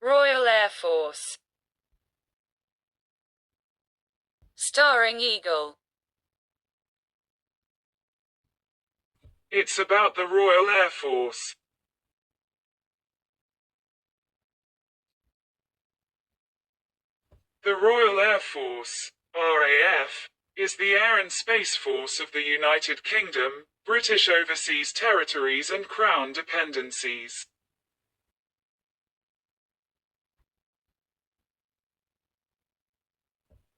Royal Air Force. Starring Eagle. It's about the Royal Air Force. The Royal Air Force, RAF, is the air and space force of the United Kingdom, British Overseas Territories and Crown Dependencies.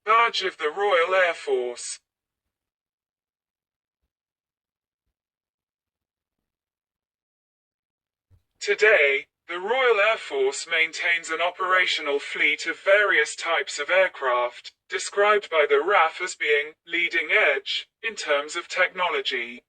Badge of the Royal Air Force. Today, the Royal Air Force maintains an operational fleet of various types of aircraft, described by the RAF as being leading edge in terms of technology.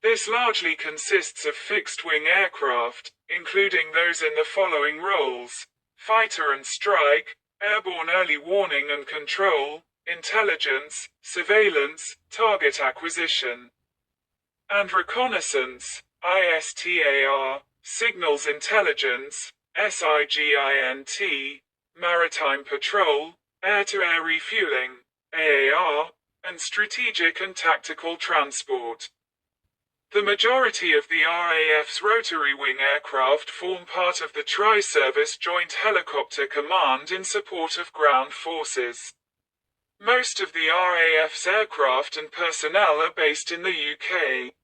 This largely consists of fixed-wing aircraft, including those in the following roles: fighter and strike, airborne early warning and control, intelligence, surveillance, target acquisition, and reconnaissance, ISTAR, signals intelligence, SIGINT, maritime patrol, air-to-air refueling, AAR, and strategic and tactical transport. The majority of the RAF's rotary wing aircraft form part of the Tri-Service Joint Helicopter Command in support of ground forces. Most of the RAF's aircraft and personnel are based in the UK,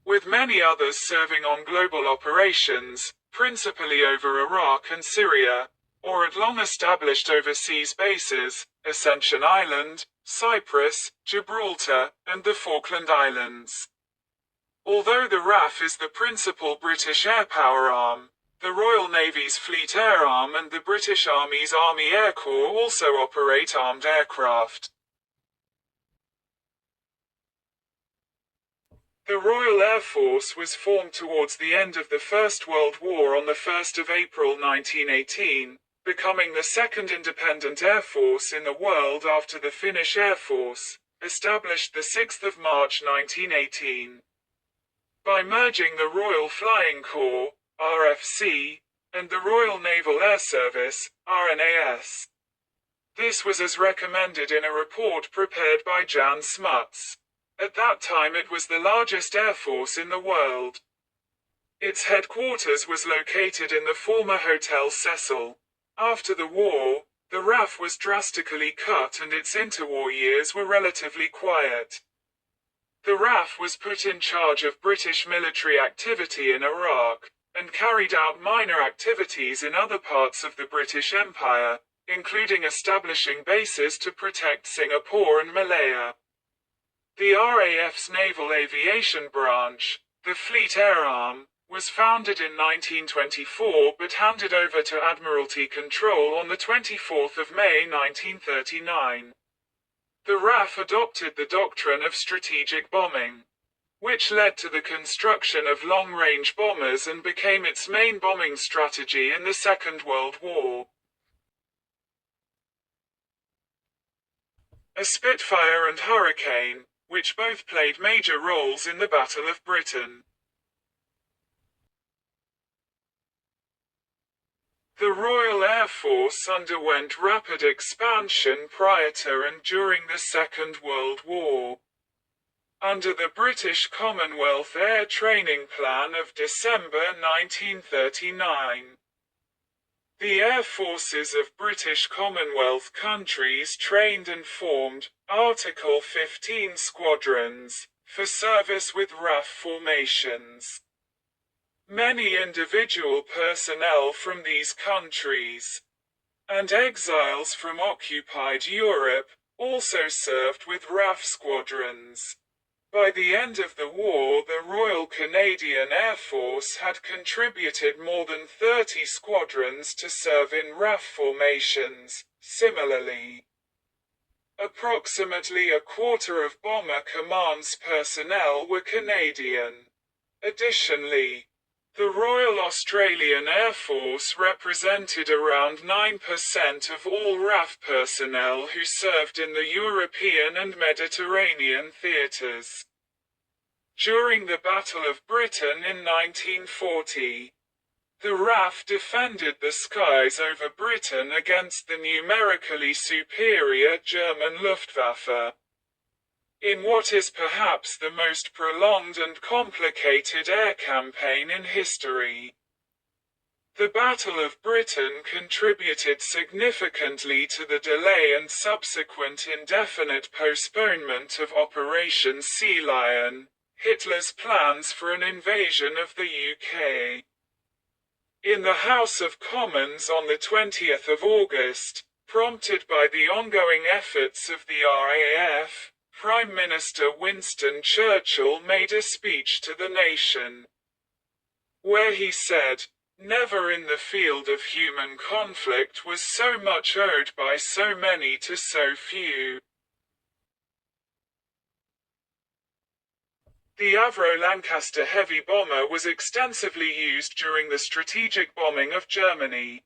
with many others serving on global operations, principally over Iraq and Syria, or at long-established overseas bases, Ascension Island, Cyprus, Gibraltar, and the Falkland Islands. Although the RAF is the principal British air power arm, the Royal Navy's Fleet Air Arm and the British Army's Army Air Corps also operate armed aircraft. The Royal Air Force was formed towards the end of the First World War on the 1st of April 1918, becoming the second independent air force in the world after the Finnish Air Force, established the 6th of March 1918. By merging the Royal Flying Corps, RFC, and the Royal Naval Air Service, RNAS. This was as recommended in a report prepared by Jan Smuts. At that time it was the largest air force in the world. Its headquarters was located in the former Hotel Cecil. After the war, the RAF was drastically cut and its interwar years were relatively quiet. The RAF was put in charge of British military activity in Iraq, and carried out minor activities in other parts of the British Empire, including establishing bases to protect Singapore and Malaya. The RAF's Naval Aviation Branch, the Fleet Air Arm, was founded in 1924 but handed over to Admiralty control on the 24th of May 1939. The RAF adopted the doctrine of strategic bombing, which led to the construction of long-range bombers and became its main bombing strategy in the Second World War. A Spitfire and Hurricane, which both played major roles in the Battle of Britain. The Royal Air Force underwent rapid expansion prior to and during the Second World War. Under the British Commonwealth Air Training Plan of December 1939, the air forces of British Commonwealth countries trained and formed Article 15 squadrons for service with RAF formations. Many individual personnel from these countries and exiles from occupied Europe also served with RAF squadrons. By the end of the war, the Royal Canadian Air Force had contributed more than 30 squadrons to serve in RAF formations. Similarly, approximately a quarter of Bomber Command's personnel were Canadian. Additionally, the Royal Australian Air Force represented around 9% of all RAF personnel who served in the European and Mediterranean theatres. During the Battle of Britain in 1940, The RAF defended the skies over Britain against the numerically superior German Luftwaffe. In what is perhaps the most prolonged and complicated air campaign in history. The Battle of Britain contributed significantly to the delay and subsequent indefinite postponement of Operation Sea Lion, Hitler's plans for an invasion of the UK. In the House of Commons on the 20th of August, prompted by the ongoing efforts of the RAF, Prime Minister Winston Churchill made a speech to the nation, where he said, "Never in the field of human conflict was so much owed by so many to so few." The Avro Lancaster heavy bomber was extensively used during the strategic bombing of Germany.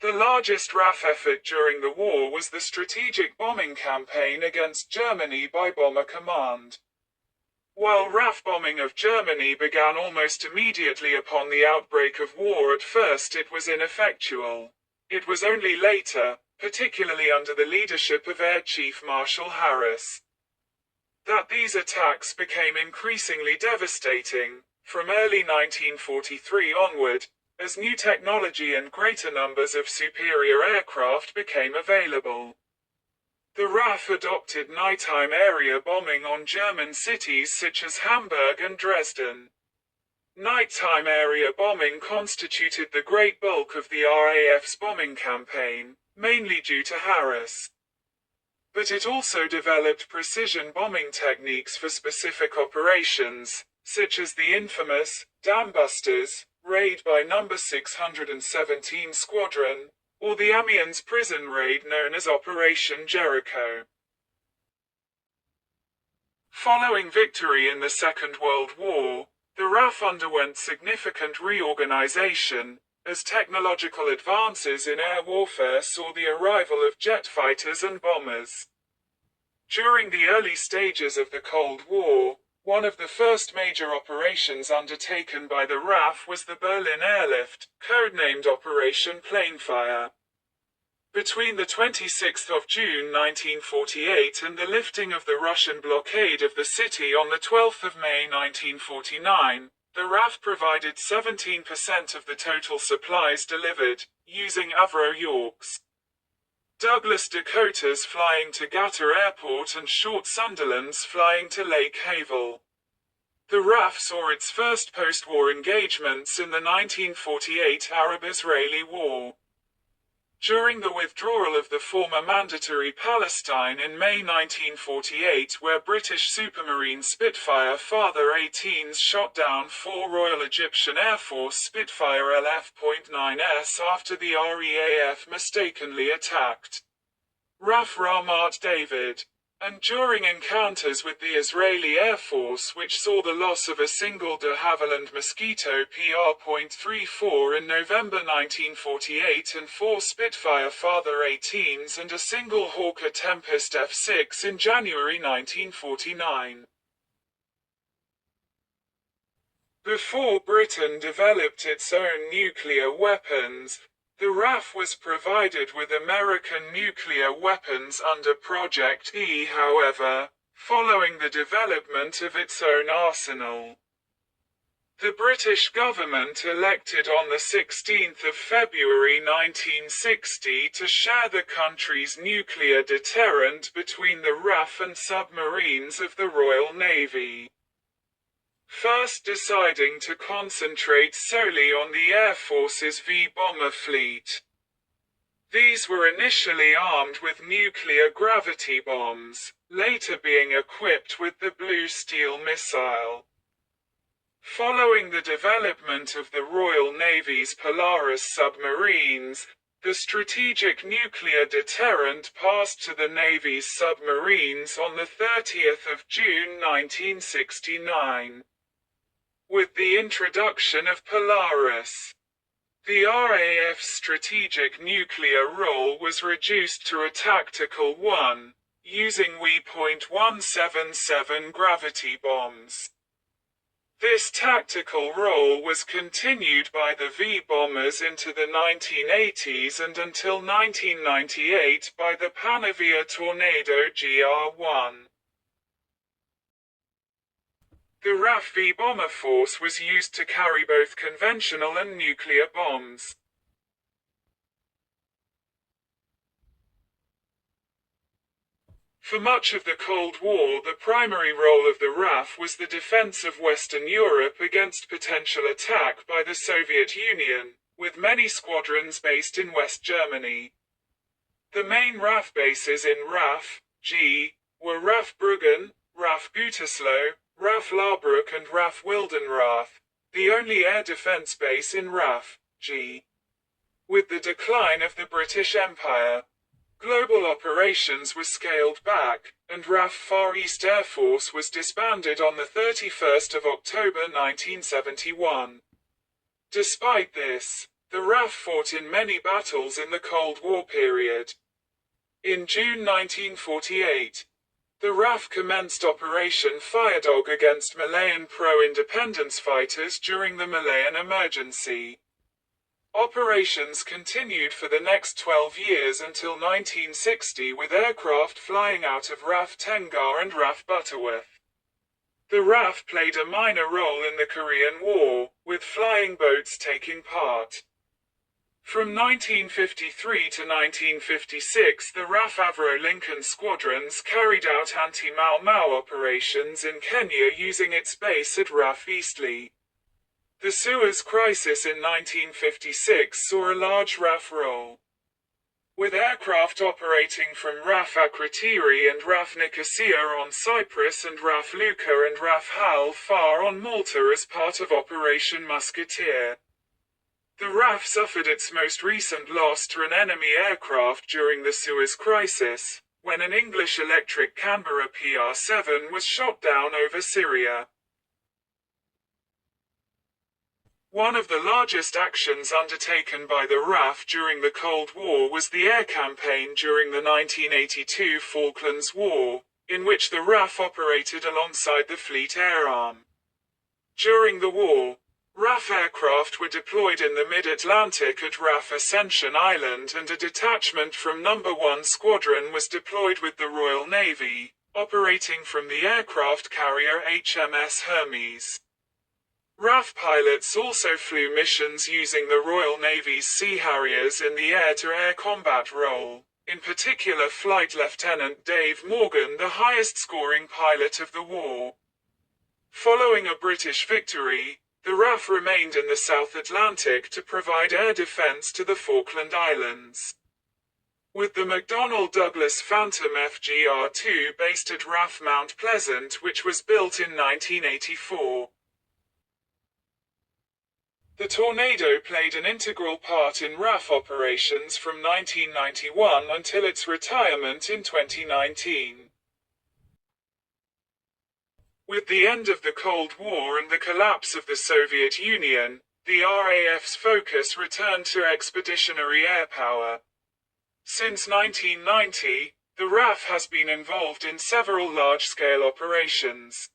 The largest RAF effort during the war was the strategic bombing campaign against Germany by Bomber Command. While RAF bombing of Germany began almost immediately upon the outbreak of war, at first it was ineffectual. It was only later, particularly under the leadership of Air Chief Marshal Harris, that these attacks became increasingly devastating, from early 1943 onward, as new technology and greater numbers of superior aircraft became available. The RAF adopted nighttime area bombing on German cities such as Hamburg and Dresden. Nighttime area bombing constituted the great bulk of the RAF's bombing campaign, mainly due to Harris. But it also developed precision bombing techniques for specific operations, such as the infamous Dambusters raid by No. 617 Squadron, or the Amiens prison raid known as Operation Jericho. Following victory in the Second World War, the RAF underwent significant reorganization, as technological advances in air warfare saw the arrival of jet fighters and bombers. During the early stages of the Cold War, one of the first major operations undertaken by the RAF was the Berlin airlift, codenamed Operation Plainfire. Between the 26th of June 1948 and the lifting of the Russian blockade of the city on the 12th of May 1949, the RAF provided 17% of the total supplies delivered, using Avro Yorks, Douglas Dakotas flying to Gatta Airport and Short Sunderlands flying to Lake Havel. The RAF saw its first post-war engagements in the 1948 Arab-Israeli War. During the withdrawal of the former Mandatory Palestine in May 1948, where British Supermarine Spitfire Father-18s shot down 4 Royal Egyptian Air Force Spitfire LF.9s after the RAF mistakenly attacked RAF Ramat David, and during encounters with the Israeli Air Force which saw the loss of a single de Havilland Mosquito PR.34 in November 1948 and 4 Spitfire Father-18s and a single Hawker Tempest F6 in January 1949. Before Britain developed its own nuclear weapons, the RAF was provided with American nuclear weapons under Project E. However, following the development of its own arsenal, the British government elected on the 16th of February 1960 to share the country's nuclear deterrent between the RAF and submarines of the Royal Navy, first deciding to concentrate solely on the Air Force's V-bomber fleet. These were initially armed with nuclear gravity bombs, later being equipped with the Blue Steel missile. Following the development of the Royal Navy's Polaris submarines, the strategic nuclear deterrent passed to the Navy's submarines on the 30th of June 1969. With the introduction of Polaris, the RAF's strategic nuclear role was reduced to a tactical one, using WE.177 gravity bombs. This tactical role was continued by the V-bombers into the 1980s and until 1998 by the Panavia Tornado GR-1. The RAF V-bomber force was used to carry both conventional and nuclear bombs. For much of the Cold War, the primary role of the RAF was the defense of Western Europe against potential attack by the Soviet Union, with many squadrons based in West Germany. The main RAF bases in RAF-G were RAF Bruggen, RAF Gütersloh, RAF Larbruck and RAF Wildenrath, the only air defense base in RAF-G. With the decline of the British Empire, global operations were scaled back, and RAF Far East Air Force was disbanded on the 31st of October 1971. Despite this, the RAF fought in many battles in the Cold War period. In June 1948, the RAF commenced Operation Firedog against Malayan pro-independence fighters during the Malayan Emergency. Operations continued for the next 12 years until 1960 with aircraft flying out of RAF Tengar and RAF Butterworth. The RAF played a minor role in the Korean War, with flying boats taking part. From 1953 to 1956 the RAF Avro Lincoln squadrons carried out anti-Mau Mau operations in Kenya using its base at RAF Eastleigh. The Suez Crisis in 1956 saw a large RAF role, with aircraft operating from RAF Akrotiri and RAF Nicosia on Cyprus and RAF Luka and RAF Hal Far on Malta as part of Operation Musketeer. The RAF suffered its most recent loss to an enemy aircraft during the Suez Crisis, when an English electric Canberra PR-7 was shot down over Syria. One of the largest actions undertaken by the RAF during the Cold War was the air campaign during the 1982 Falklands War, in which the RAF operated alongside the Fleet Air Arm. During the war, RAF aircraft were deployed in the mid-Atlantic at RAF Ascension Island and a detachment from No. 1 Squadron was deployed with the Royal Navy, operating from the aircraft carrier HMS Hermes. RAF pilots also flew missions using the Royal Navy's Sea Harriers in the air-to-air combat role, in particular Flight Lieutenant Dave Morgan, the highest-scoring pilot of the war. Following a British victory, the RAF remained in the South Atlantic to provide air defense to the Falkland Islands. With the McDonnell Douglas Phantom FGR-2 based at RAF Mount Pleasant, which was built in 1984. The Tornado played an integral part in RAF operations from 1991 until its retirement in 2019. With the end of the Cold War and the collapse of the Soviet Union, the RAF's focus returned to expeditionary air power. Since 1990, the RAF has been involved in several large-scale operations,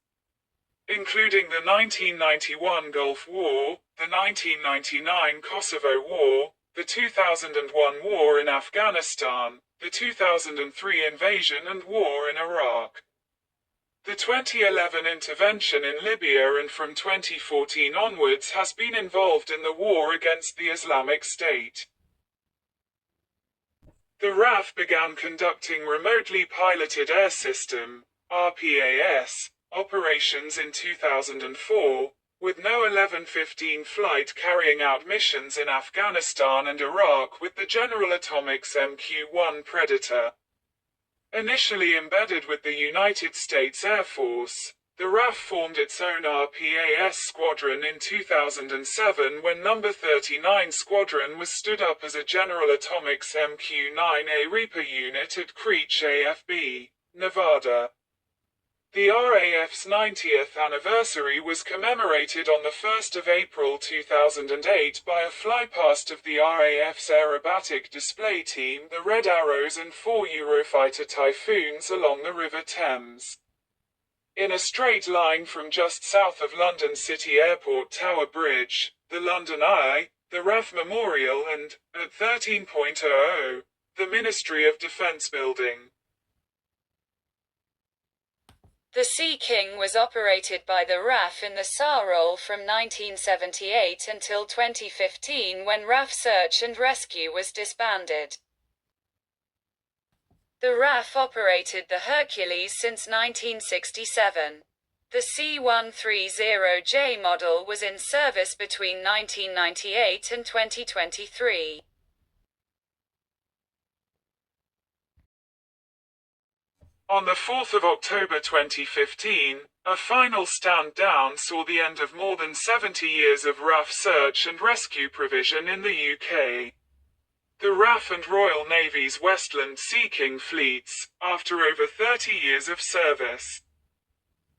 including the 1991 Gulf War, the 1999 Kosovo War, the 2001 war in Afghanistan, the 2003 invasion and war in Iraq, the 2011 intervention in Libya, and from 2014 onwards has been involved in the war against the Islamic State. The RAF began conducting remotely piloted air system, RPAS, operations in 2004, with no 11-15 flight carrying out missions in Afghanistan and Iraq with the General Atomics MQ-1 Predator. Initially embedded with the United States Air Force, the RAF formed its own RPAS squadron in 2007 when No. 39 Squadron was stood up as a General Atomics MQ-9A Reaper unit at Creech AFB, Nevada. The RAF's 90th anniversary was commemorated on the 1st of April 2008 by a flypast of the RAF's aerobatic display team, the Red Arrows, and 4 Eurofighter Typhoons along the River Thames. In a straight line from just south of London City Airport Tower Bridge, the London Eye, the RAF Memorial and, at 13.00, the Ministry of Defence Building. The Sea King was operated by the RAF in the SAR role from 1978 until 2015 when RAF Search and Rescue was disbanded. The RAF operated the Hercules since 1967. The C-130J model was in service between 1998 and 2023. On the 4th of October 2015, a final stand down saw the end of more than 70 years of RAF search and rescue provision in the UK. The RAF and Royal Navy's Westland Sea King fleets, after over 30 years of service,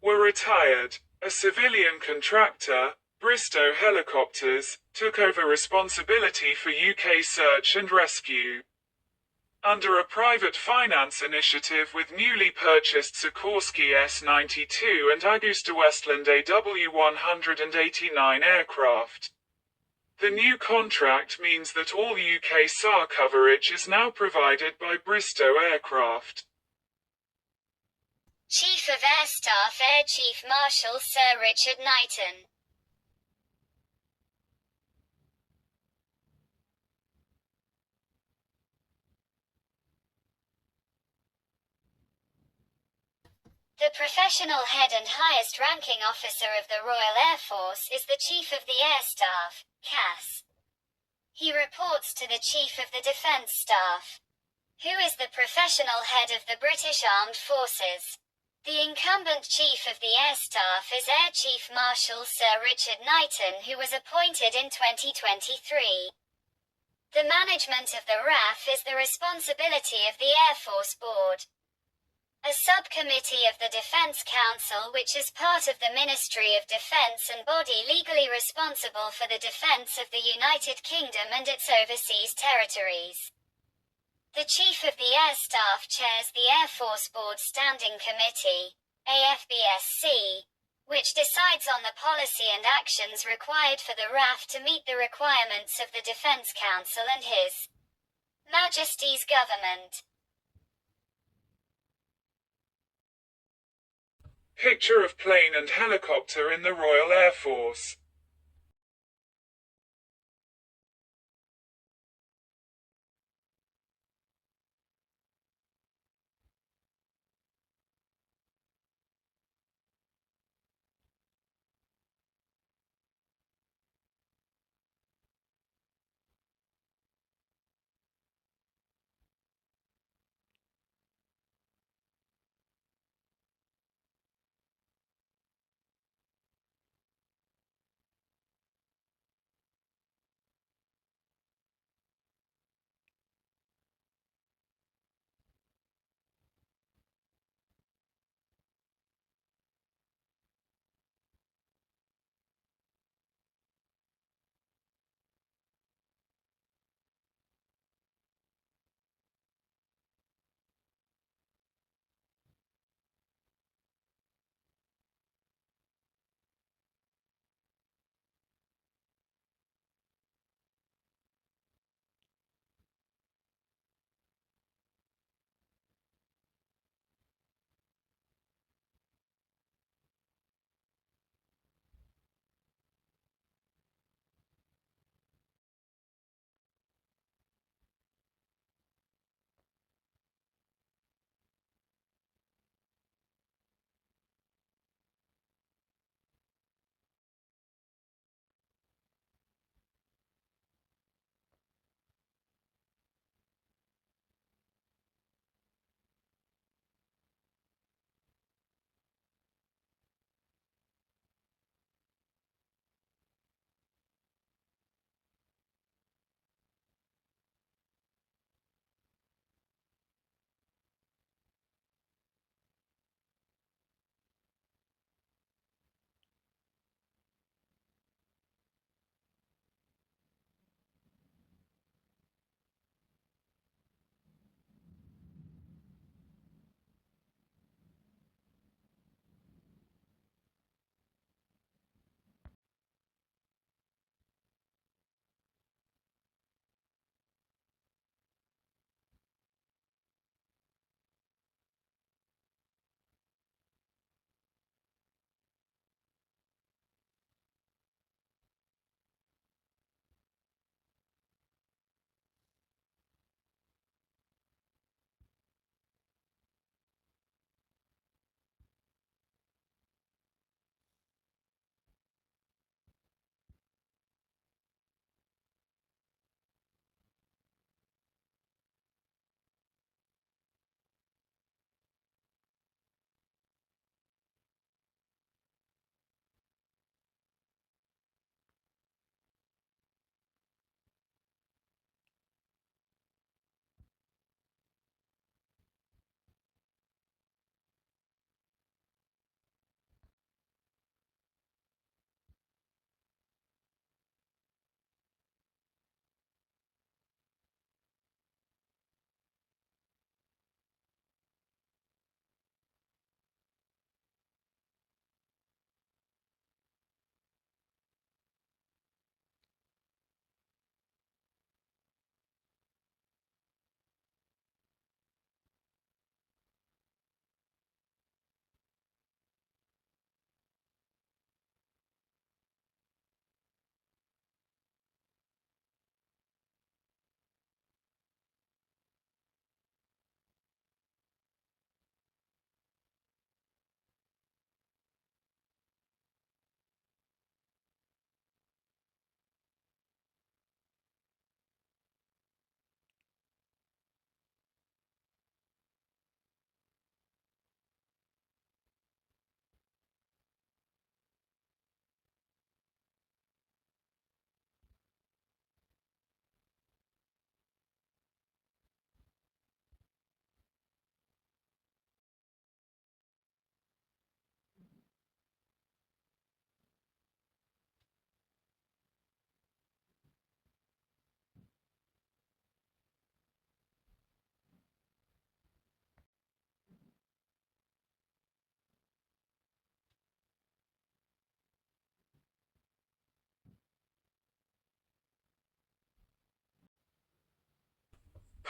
were retired. A civilian contractor, Bristow Helicopters, took over responsibility for UK search and rescue. Under a private finance initiative with newly purchased Sikorsky S-92 and AgustaWestland AW189 aircraft. The new contract means that all UK SAR coverage is now provided by Bristow Aircraft. Chief of Air Staff Air Chief Marshal Sir Richard Knighton. The professional head and highest ranking officer of the Royal Air Force is the Chief of the Air Staff, CAS. He reports to the Chief of the Defence Staff, who is the professional head of the British Armed Forces. The incumbent Chief of the Air Staff is Air Chief Marshal Sir Richard Knighton, who was appointed in 2023. The management of the RAF is the responsibility of the Air Force Board, a subcommittee of the Defence Council which is part of the Ministry of Defence and body legally responsible for the defence of the United Kingdom and its overseas territories. The Chief of the Air Staff chairs the Air Force Board Standing Committee, AFBSC, which decides on the policy and actions required for the RAF to meet the requirements of the Defence Council and His Majesty's government. Picture of plane and helicopter in the Royal Air Force.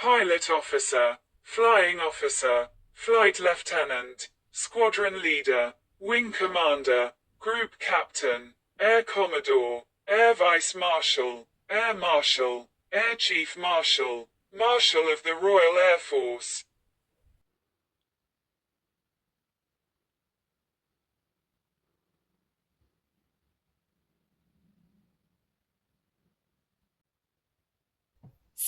pilot officer, flying officer, flight lieutenant, squadron leader, wing commander, group captain, air commodore, air vice marshal, air marshal, air chief marshal, marshal of the Royal Air Force.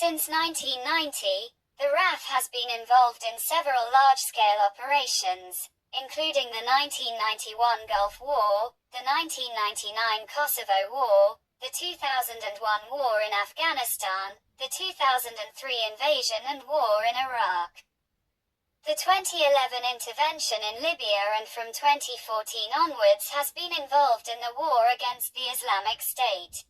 Since 1990, the RAF has been involved in several large-scale operations, including the 1991 Gulf War, the 1999 Kosovo War, the 2001 war in Afghanistan, the 2003 invasion and war in Iraq, the 2011 intervention in Libya, and from 2014 onwards has been involved in the war against the Islamic State.